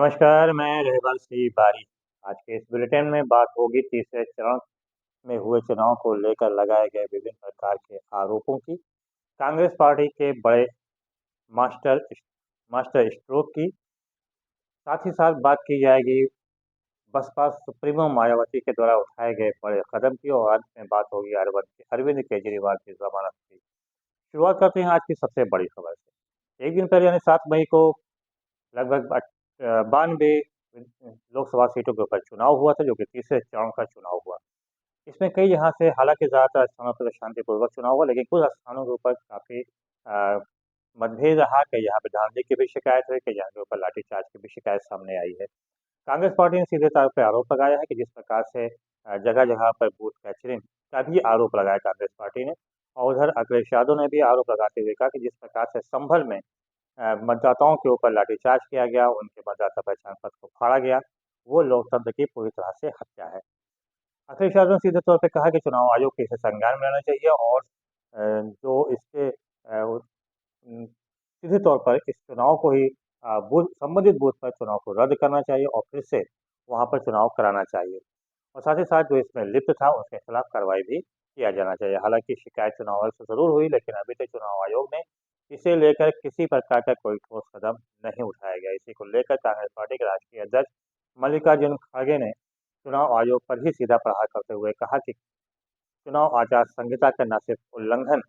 नमस्कार, मैं रहबर सिंह बारी। आज के इस बुलेटिन में बात होगी तीसरे चरण में हुए चुनाव को लेकर लगाए गए विभिन्न प्रकार के आरोपों की, कांग्रेस पार्टी के बड़े मास्टर मास्टर स्ट्रोक की। साथ ही साथ बात की जाएगी बसपा सुप्रीमो मायावती के द्वारा उठाए गए बड़े कदम की और अंत में बात होगी अरविंद केजरीवाल की जमानत की। शुरुआत करते हैं आज की सबसे बड़ी खबर से। एक दिन पहले यानी 7 मई को लगभग 92 लोकसभा सीटों के ऊपर चुनाव हुआ था, जो कि तीसरे चरण का चुनाव हुआ। इसमें कई यहाँ से हालांकि ज़्यादातर स्थानों पर शांतिपूर्वक चुनाव हुआ, लेकिन कुछ स्थानों के ऊपर काफ़ी मतभेद रहा। कई यहाँ पे धांधली की भी शिकायत हुई, कई यहाँ के ऊपर लाठीचार्ज की भी शिकायत सामने आई है। कांग्रेस पार्टी ने सीधे तौर पर आरोप लगाया है कि जिस प्रकार से जगह जगह पर बूथ कैचरिंग का भी आरोप लगाया कांग्रेस पार्टी ने, और उधर अखिलेश यादव ने भी आरोप लगाते हुए कहा कि जिस प्रकार से संभल में मतदाताओं के ऊपर लाठीचार्ज किया गया, उनके मतदाता पहचान पत्र को फाड़ा गया, वो लोकतंत्र की पूरी तरह से हत्या है। अखिलेश यादव ने सीधे तौर पे कहा कि चुनाव आयोग को इसे संज्ञान में लेना चाहिए और जो इसके सीधे तौर पर इस चुनाव को ही बूथ संबंधित बूथ पर चुनाव को रद्द करना चाहिए और फिर से वहां पर चुनाव कराना चाहिए। और साथ ही साथ जो इसमें लिप्त था उसके खिलाफ कार्रवाई भी किया जाना चाहिए। हालांकि शिकायत चुनाव आयोग से जरूर हुई, लेकिन अभी तक चुनाव आयोग ने इसे लेकर किसी प्रकार का कोई ठोस कदम नहीं उठाया गया। इसी को लेकर कांग्रेस पार्टी के राष्ट्रीय अध्यक्ष मल्लिकार्जुन खड़गे ने चुनाव आयोग पर ही सीधा प्रहार करते हुए कहा कि चुनाव आचार संहिता का न सिर्फ उल्लंघन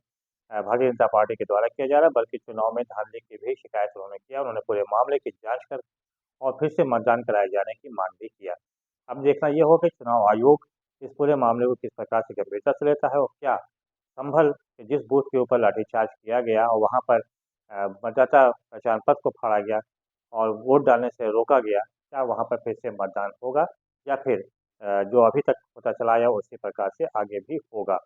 भारतीय जनता पार्टी के द्वारा किया जा रहा है, बल्कि चुनाव में धांधली की भी शिकायत उन्होंने किया। उन्होंने पूरे मामले की जांच कर और फिर से मतदान कराए जाने की मांग भी किया। अब देखना यह होगा कि चुनाव आयोग इस पूरे मामले को किस प्रकार से गंभीरता से लेता है और क्या संभल के जिस बूथ के ऊपर लाठीचार्ज किया गया और वहां पर मतदाता पहचान पत्र को फाड़ा गया और वोट डालने से रोका गया, क्या वहां पर फिर से मतदान होगा या फिर जो अभी तक होता चला है उसी प्रकार से आगे भी होगा।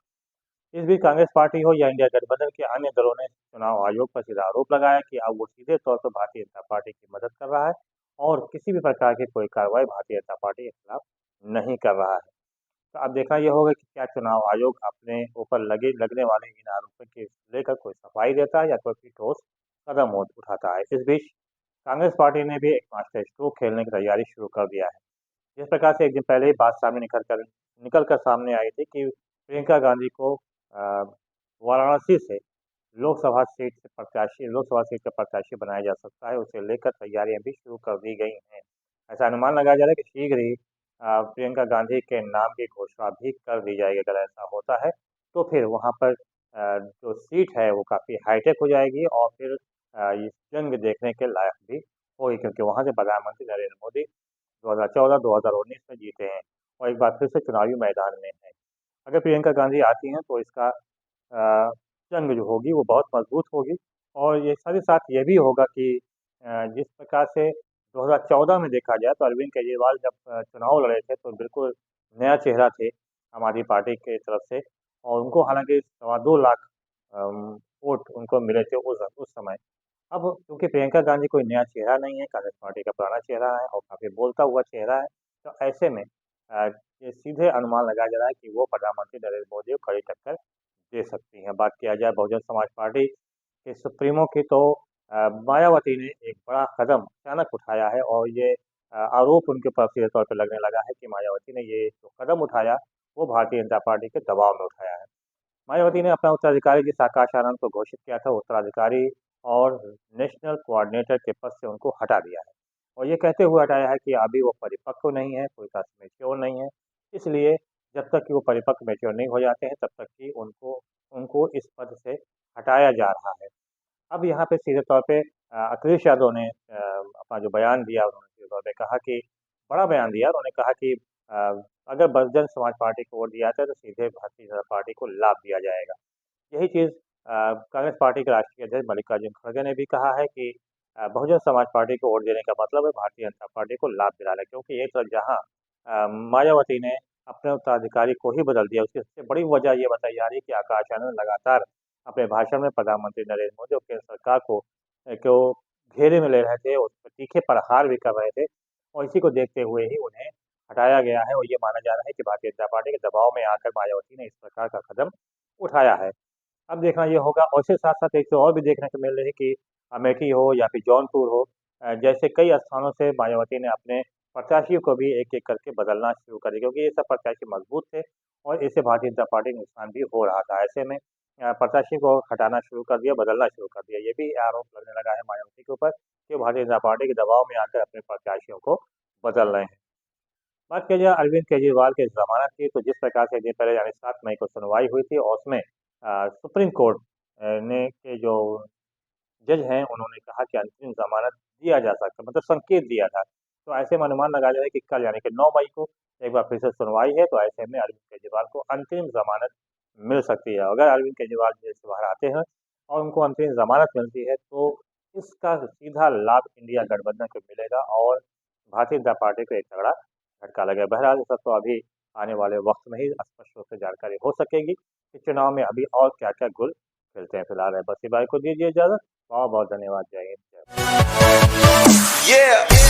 इस बीच कांग्रेस पार्टी हो या इंडिया गठबंधन के अन्य दलों ने चुनाव आयोग पर सीधा आरोप लगाया कि अब वो सीधे तौर पर भारतीय जनता पार्टी की मदद कर रहा है और किसी भी प्रकार की कोई कार्रवाई भारतीय जनता पार्टी के खिलाफ नहीं कर रहा है। तो अब देखना यह होगा कि क्या चुनाव आयोग अपने ऊपर लगने वाले इन आरोपों के लेकर कोई सफाई देता है या कोई ठोस कदम उठाता है। इस बीच कांग्रेस पार्टी ने भी एक मास्टर स्ट्रोक खेलने की तैयारी शुरू कर दिया है। जिस प्रकार से एक दिन पहले ही बात सामने निकल कर सामने आई थी कि प्रियंका गांधी को वाराणसी से लोकसभा सीट का प्रत्याशी बनाया जा सकता है, उसे लेकर तैयारियां भी शुरू कर दी गई हैं। ऐसा अनुमान लगाया जा रहा है कि शीघ्र ही प्रियंका गांधी के नाम की घोषणा भी कर दी जाएगी। अगर ऐसा होता है तो फिर वहां पर जो सीट है वो काफ़ी हाईटेक हो जाएगी और फिर इस जंग देखने के लायक भी होगी, क्योंकि वहां से प्रधानमंत्री नरेंद्र मोदी 2014-2019 में जीते हैं और एक बार फिर से चुनावी मैदान में हैं। अगर प्रियंका गांधी आती हैं तो इसका जंग जो होगी वो बहुत मजबूत होगी। और ये साथ ही साथ ये भी होगा कि जिस प्रकार से 2014 में देखा जाए तो अरविंद केजरीवाल जब चुनाव लड़े थे तो बिल्कुल नया चेहरा थे आम आदमी पार्टी की तरफ से, और उनको हालांकि 2.25 लाख वोट उनको मिले थे उस समय। अब क्योंकि प्रियंका गांधी कोई नया चेहरा नहीं है, कांग्रेस पार्टी का पुराना चेहरा है और काफ़ी बोलता हुआ चेहरा है, तो ऐसे में ये सीधे अनुमान लगाया जा रहा है कि वो प्रधानमंत्री नरेंद्र मोदी को कड़ी टक्कर दे सकती हैं। बात किया जाए बहुजन समाज पार्टी के सुप्रीमो की तो मायावती ने एक बड़ा कदम अचानक उठाया है और ये आरोप उनके ऊपर सीधे तौर पर लगने लगा है कि मायावती ने ये जो कदम उठाया वो भारतीय जनता पार्टी के दबाव में उठाया है। मायावती ने अपना उत्तराधिकारी जिस आकाश आनंद को घोषित किया था, उत्तराधिकारी और नेशनल कोऑर्डिनेटर के पद से उनको हटा दिया है और ये कहते हुए हटाया है कि अभी वो परिपक्व नहीं है, पूरी तरह से मैच्योर नहीं है, इसलिए जब तक कि वो परिपक्व मैच्योर नहीं हो जाते हैं तब तक कि उनको उनको इस पद से हटाया जा रहा है। अब यहाँ पे सीधे तौर पे अखिलेश यादव ने अपना जो बयान दिया, उन्होंने सीधे तौर पे कहा कि बड़ा बयान दिया। उन्होंने कहा कि अगर बहुजन समाज पार्टी को वोट दिया जाता है तो सीधे भारतीय जनता पार्टी को लाभ दिया जाएगा। यही चीज़ कांग्रेस पार्टी के राष्ट्रीय अध्यक्ष मल्लिकार्जुन खड़गे ने भी कहा है कि बहुजन समाज पार्टी को वोट देने का मतलब है भारतीय जनता पार्टी को लाभ दिलाना, क्योंकि एक तरफ जहाँ मायावती ने अपने उत्तराधिकारी को ही बदल दिया, उसकी सबसे बड़ी वजह ये बताई जा रही है कि आकाश आनंद लगातार अपने भाषण में प्रधानमंत्री नरेंद्र मोदी और केंद्र सरकार को घेरे में ले रहे थे, उस पर तीखे प्रहार भी कर रहे थे और इसी को देखते हुए ही उन्हें हटाया गया है और ये माना जा रहा है कि भारतीय जनता पार्टी के दबाव में आकर मायावती ने इस प्रकार का कदम उठाया है। अब देखना ये होगा और इसके साथ-साथ एक चीज़ और भी देखने को मिल रही है कि अमेठी हो या फिर जौनपुर हो, जैसे कई स्थानों से मायावती ने अपने प्रत्याशियों को भी एक-एक करके बदलना शुरू कर दिया क्योंकि ये सब प्रत्याशी मजबूत थे और इससे भारतीय जनता पार्टी को नुकसान भी हो रहा था। ऐसे में प्रत्याशी को हटाना शुरू कर दिया, बदलना शुरू कर दिया। ये भी आरोप लगने लगा है मायावती के ऊपर कि भारतीय जनता पार्टी के दबाव में आकर अपने प्रत्याशियों को बदल रहे हैं। बात किया जाए अरविंद केजरीवाल की ज़मानत की, तो जिस प्रकार से 1 दिन पहले यानी 7 मई को सुनवाई हुई थी और उसमें सुप्रीम कोर्ट ने के जो जज हैं, उन्होंने कहा कि अंतरिम ज़मानत दिया जा सकता है, मतलब संकेत दिया था। तो ऐसे में अनुमान लगाया जा रहा है कि कल यानी कि 9 मई को एक बार फिर से सुनवाई है, तो ऐसे में अरविंद केजरीवाल को अंतरिम ज़मानत मिल सकती है। अगर अरविंद केजरीवाल जेल से बाहर आते हैं और उनको अंतरिम ज़मानत मिलती है, तो इसका सीधा लाभ इंडिया गठबंधन को मिलेगा और भारतीय जनता पार्टी को एक तगड़ा झटका लगेगा। बहरहाल ये सब तो अभी आने वाले वक़्त में ही स्पष्ट रूप से जानकारी हो सकेगी कि चुनाव में अभी और क्या-क्या गुल खिलते हैं। फिलहाल बस भाई को दीजिए इजाज़त। बहुत-बहुत धन्यवाद। जय हिंद, जय भारत। Yeah.